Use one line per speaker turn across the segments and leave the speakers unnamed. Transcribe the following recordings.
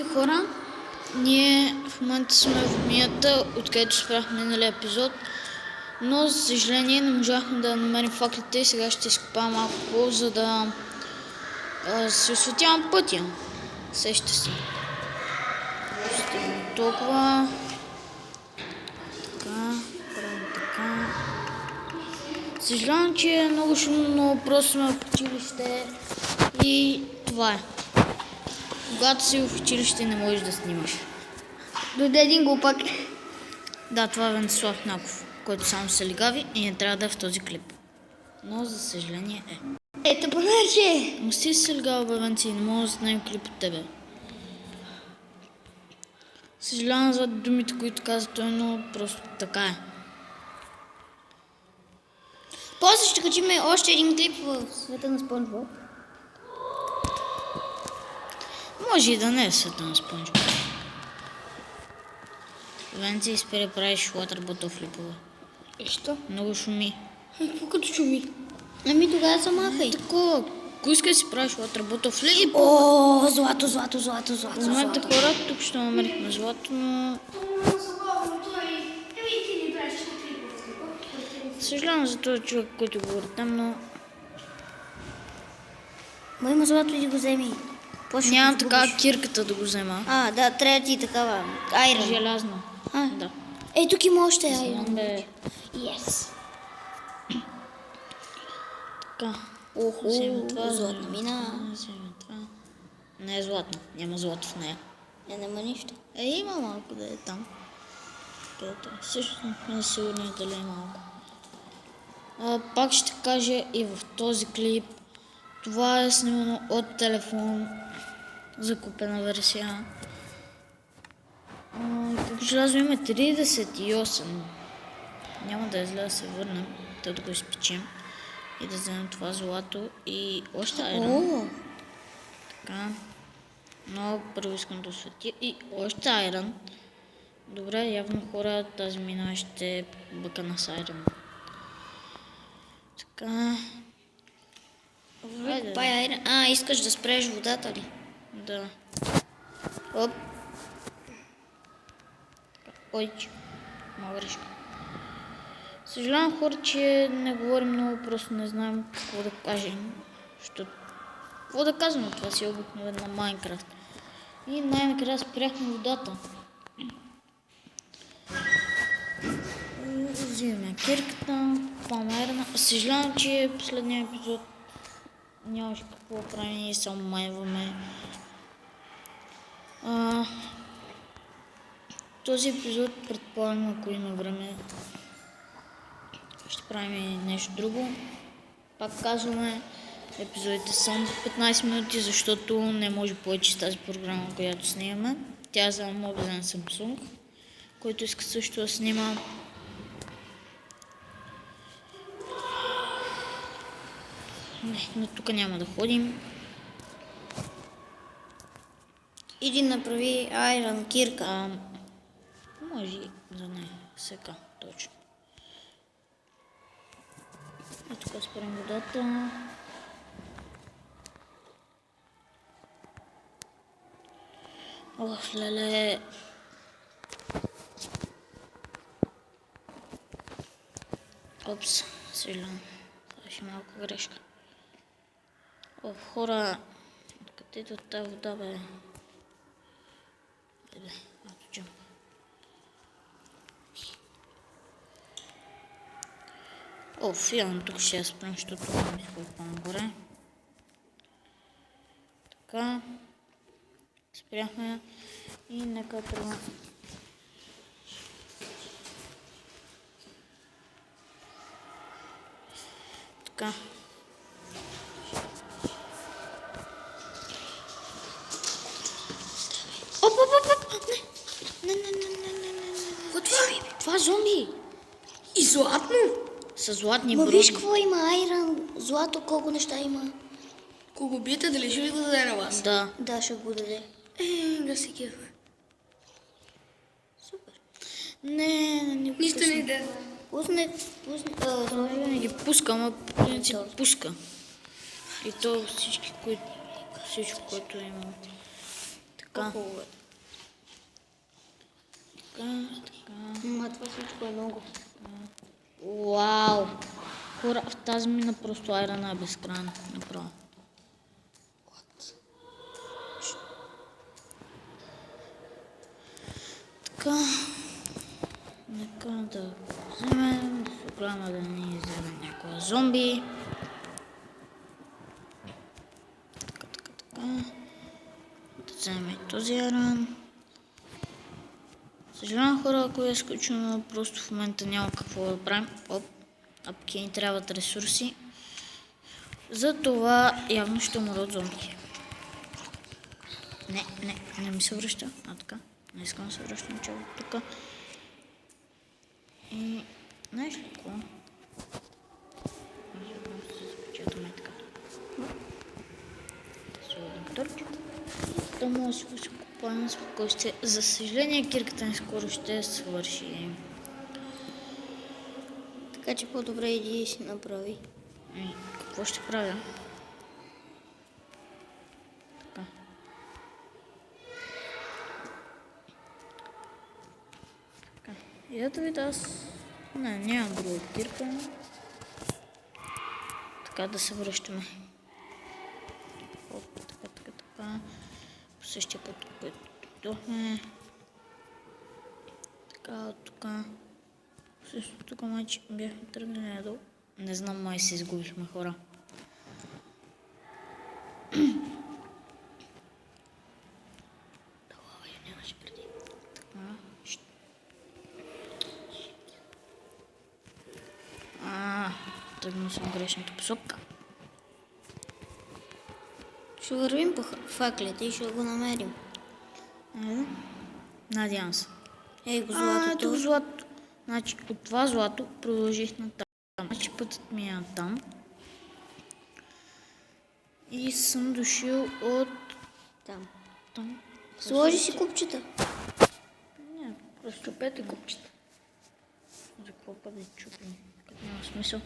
Хора, ние в момента сме в мината, откъдето спряхме миналия епизод, но за съжаление не можахме да намерим факлите и сега ще изкопавам малко пол, за да си осветявам пътя. Сеща се. Стигна толкова. Така, правим така. Съжалявам, че е много шумно, но просто сме в училище и това е. Когато си в училище не можеш да снимаш.
Дойде един глупак.
Да, това е Венцислав Наков, който само се лигави и не трябва да е в този клип. Но за съжаление е.
Ето понече!
Но си се лигава, бе, Венци, не мога да снимам клип от тебе. Съжалявам за думите, които каза той, но просто така е.
После ще качим още един клип в света на Спонжбоб.
Може и да не е света на Спонжбоб. Венци, спре правиш water bottle флипове.
И що?
Много шуми.
Какво като шуми? Ами тогава се махай.
Такова, ако искаш да си правиш water bottle флип.
О, злато, злато, злато, злато,
В момента
злато.
хора, тук ще намерихме злато, но... Съжалявам за този човек, който говори там, но...
Ма има злато, иди го вземи. После ще
Нямам
го
така
изгубиш.
кирката да го взема.
А, да, трябва ти такава. Айрон.
Желязно.
А,
Да.
Ей, тук има още
Знам,
айрон.
бе.
Yes.
Така.
Охо,
Вземем това,
златна
вземем
мина.
това, вземем това. Не е златно. Няма злато в нея.
Няма нищо.
Има малко да е там. Където е. Също не съм сигурен дали е малко. Пак ще кажа и в този клип. Това е снимано от телефон. Закупена версия. Тук желязо има 38. Няма да е зле да се върнем, да го изпечем и да вземем това злато и още айрон.
О,
Така. Но първо искам да осветя и още айрон. Добре, явно хора, тази мина ще бъкана с айрон. Така. Хайде.
копай айрон. А, искаш да спреш водата ли?
Да.
Оп.
Ой, мала грешка. Съжалявам хора, че не говорим много, просто не знаем какво да кажем. Какво да казвам, това си е обикновено Майнкрафт. И най-накрая спряхме водата. Взимаме кирката, памерна. Съжалявам, че последния епизод нямаше какво правим и само майваме. Този епизод, предполагам, ако има време, ще правим нещо друго. Пак казваме, епизодите са само 15 минути, защото не може повече с тази програма, която снимаме. Тя е за мобилен Samsung, който иска също да снима. Не, но тук няма да ходим.
Иди направи айрон кирка.
Може и да не сега, точно. Ето тук спрем водата. Ох, леле. Опс, съжалявам. Това ще малко грешка. Ох, хора, къде до тази вода, бе? Айде, ето джамп. Оф, явно тук ще я спрем, защото не ми ходи по-нагоре. Така. Спряхме и нека тръгна. Така.
Оп, оп, оп, оп. Не.
Това зомби!
И златно?
С златни
Ма
броди.
виж какво има айрон, злато, колко неща има.
Кого биете, дали ще ви го даде на вас?
Да.
Да, ще го даде.
Да си кефа.
Супер.
Не
Нищо не иде.
Пусне.
Не ги пускам, а по принцип пуска. И то всичко, което има. Така.
Хубаво е.
Така.
Ма това всичко е много.
Вау! Хора, в тази мина просто айрана е безкрайна. Направо. Така. Нека да вземем, да се огледаме да ни вземем някоя зомби. Така. Да вземем и този айран. Съжалявам, хора, ако е изключено, просто в момента няма какво да правим. Апки ни трябват ресурси. Затова явно ще умра от зомби. Не ми се връща. Така. Не искам да се връщам чак тук. И знаеш ли какво? Ще се запечатаме така. Сложим торчик. Да може да си го купаем спокойствие. За съжаление, кирката ни скоро ще свърши.
Така че по-добре иди и си направи.
Какво ще правя? Така. И ето ви аз. Нямам друга кирка. Така да се връщаме. Така. По същия път, който дойдохме. Така, тук. Също тук майче бяхме тръгнали надолу. Не знам, май се изгубихме, хора. Това я нямаше преди. Така. Тръгнал съм грешната посока.
Ще вървим по факлите и ще го намерим.
Надявам се.
Ей го златото.
Ето го злато. Значи от това злато продължих на там. Значи пътът ми е там. И съм дошъл от
Там. Сложи си купчета.
Не, просто пете купчета. За какво път да чупим? Като няма смисъл.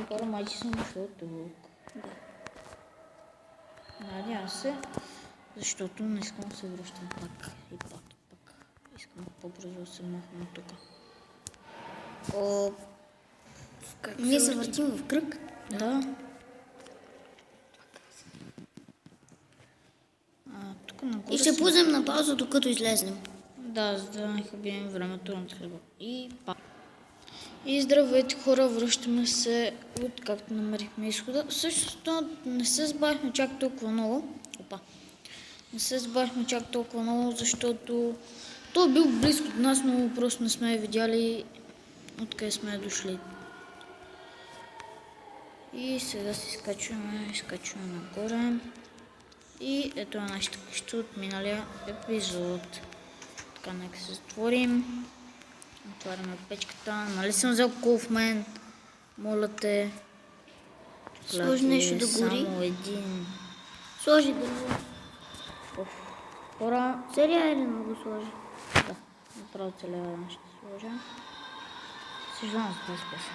Хора, майче съм дошъл тук.
Да.
Надявам се, защото не искам да се връщам пак и пак. Искам по-бързо да се махна тук.
Ние се въртим в кръг.
Да. Тук нагоре
И ще пуснем на пауза, докато излезнем.
Да, за да не хабим времето на хлеба. И пак. И здравейте, хора, връщаме се от както намерихме изхода. Същото не се забавихме чак толкова много. Не се забавихме чак толкова много, защото той е бил близко до нас, но просто не сме видяли откъде сме дошли. И сега се изкачваме нагоре. И ето е нашата къща от миналия епизод. Така, нека се затворим. Отваряме печката. Нали съм взел Колфмен? Моля те.
Сложи нещо да гори.
Само един.
Сложи дърво.
Хора.
Целия айрен го сложи.
Да, направо целия айрен ще сложа. Съжалявам за тази песен.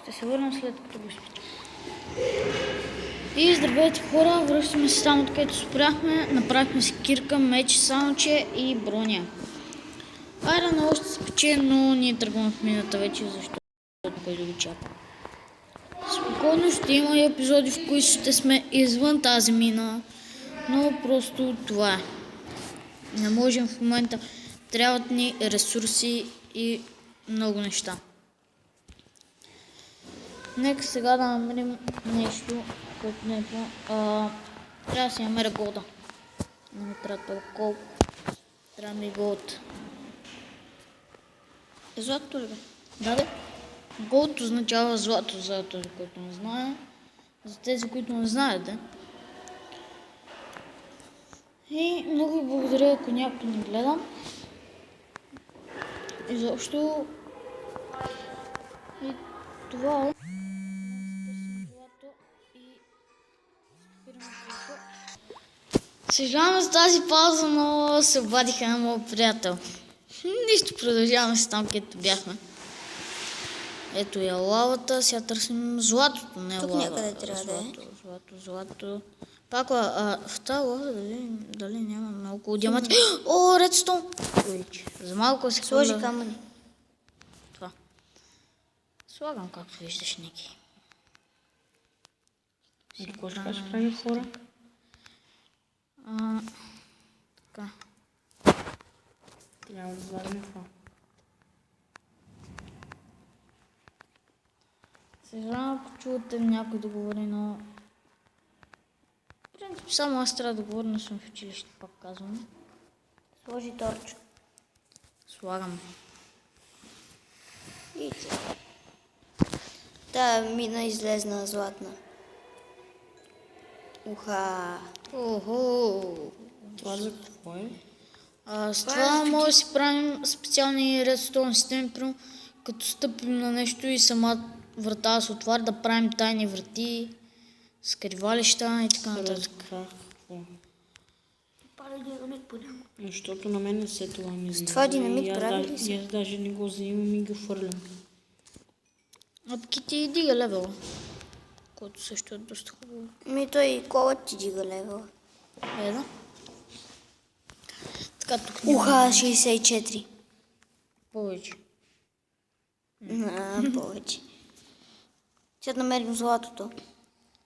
Ще се върнем след като го изпитам. И здравейте, хора, връщаме се там, откъдето спряхме. Направихме си кирка, меч, самче и броня. Айрена още се пече, но ние тръгваме в мината вече, защото кой да го чака. Спокойно ще има и епизоди, в които ще сме извън тази мина, но просто това е. Не можем в момента. Трябват ни ресурси и много неща. Нека сега да намерим нещо, което не е по... Трябва да си намеря голда. Не ми трябва толкова кол. Трябва ми голд.
Златото ли бе?
Да. Голд означава злато, за този, който не знае. За тези, които не знаете. И много ви благодаря, ако някой ни гледа. И защо... И това е. Съжалявам за тази пауза, но се обадиха на моят приятел. Нищо, продължаваме с там, където бяхме. Ето е лавата, сега търсим златото, не
Тук
лава.
някъде трябва да е.
Злато. Пак, в тази лава дали няма много диаманти. О, редстон! За малко се
Сложи
хвърля
камъни.
това. Слагам, както виждаш, Ники.
И какво ще кажеш правим хора?
Така.
Трябва да върнем това.
Съжалявам, ако чувате някой да говори, но... В принцип, само аз трябва да говоря, но съм в училище, пак казвам.
Сложи торч.
Слагам.
Видите. Та мина излезна златна. Уха.
Охо!
Това за какво е?
С това може да си правим специални редстоун системи, примерно като стъпим на нещо и сама врата се отваря, да правим тайни врати, скривалища и така нататък.
Разбрах какво.
Пали динамит по него.
Защото на мен не се това ми излиза.
това динамит
И аз
прави
да-
ли се?
и аз даже не го взимам и го фърлям.
А пък и ти дига левела, който също е доста хубаво.
Той колът ти дига левела.
Да. Така, тук
Уха, 64.
повече.
Повече. Сега намерим златото.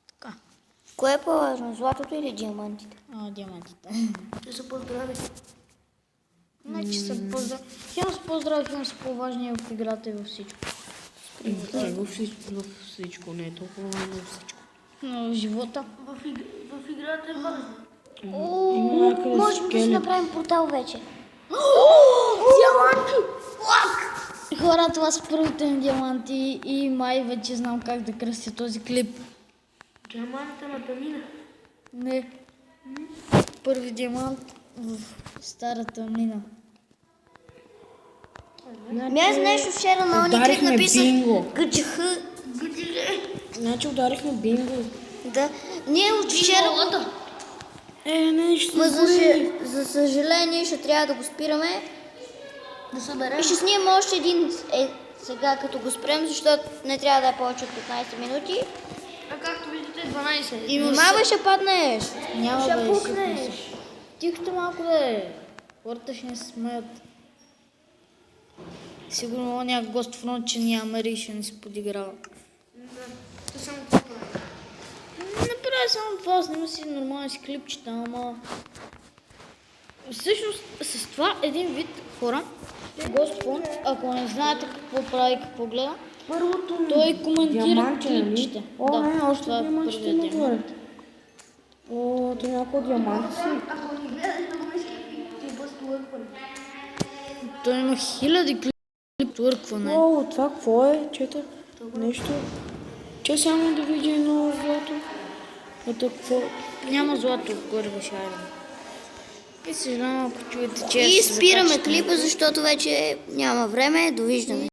Така,
Кое е по-важно, златото или диамантите?
диамантите.
Те са по-здрави.
Значи са по-здрави. Хем са по-здрави, хем са по-важни в играта и във всичко.
Във всичко, не е толкова важно във всичко.
Но в живота.
В играта е важно.
Има някъде
Може би да си
скелет.
направим портал вече.
Хора, това са първите ми диаманти и май вече знам как да кръстя този клип.
Диамантите на тамина.
Не. Първи диамант в старата мина.
Аз нещо вчера на ония клип
Ударихме
написах
бинго.
ГЧХ.
Значи ударихме бинго.
Да. Ние от вчера...
Не, ще
Ма
се
за съжаление ще трябва да го спираме.
Да съберем.
И ще снимем още един сега като го спрем, защото не трябва да е повече от 15 минути.
А както виждате 12.
Внимавай, ще паднеш.
Няма
Ще
да е
пукнеш.
сигурно. Тихото малко да е. Хората ще не се смеят. Сигурно оня гост фронт, че няма и ще не се подиграва.
Те само това прави.
Не прави само това, снима си нормални си клипчета, ама... Всъщност с това един вид хора, гост фронт, ако не знаете какво прави, какво гледа,
Първото
той коментира
диаманти, нали?
клипчета.
О, не, още
това е
диаманти ще
първият
има
диамант.
горе. О, то няколко диаманти си.
Ако ни гледаш на мои скрипи, ти бъс лърпане.
Той има хиляди клип творкване.
О, това какво е? Чета нещо. Че само да видя едно злато. Ето какво?
Няма злато отгоре беше айрон. И съжалявам, ако чуете, че
И
се
спираме
закачате.
клипа, защото вече няма време. Довиждане.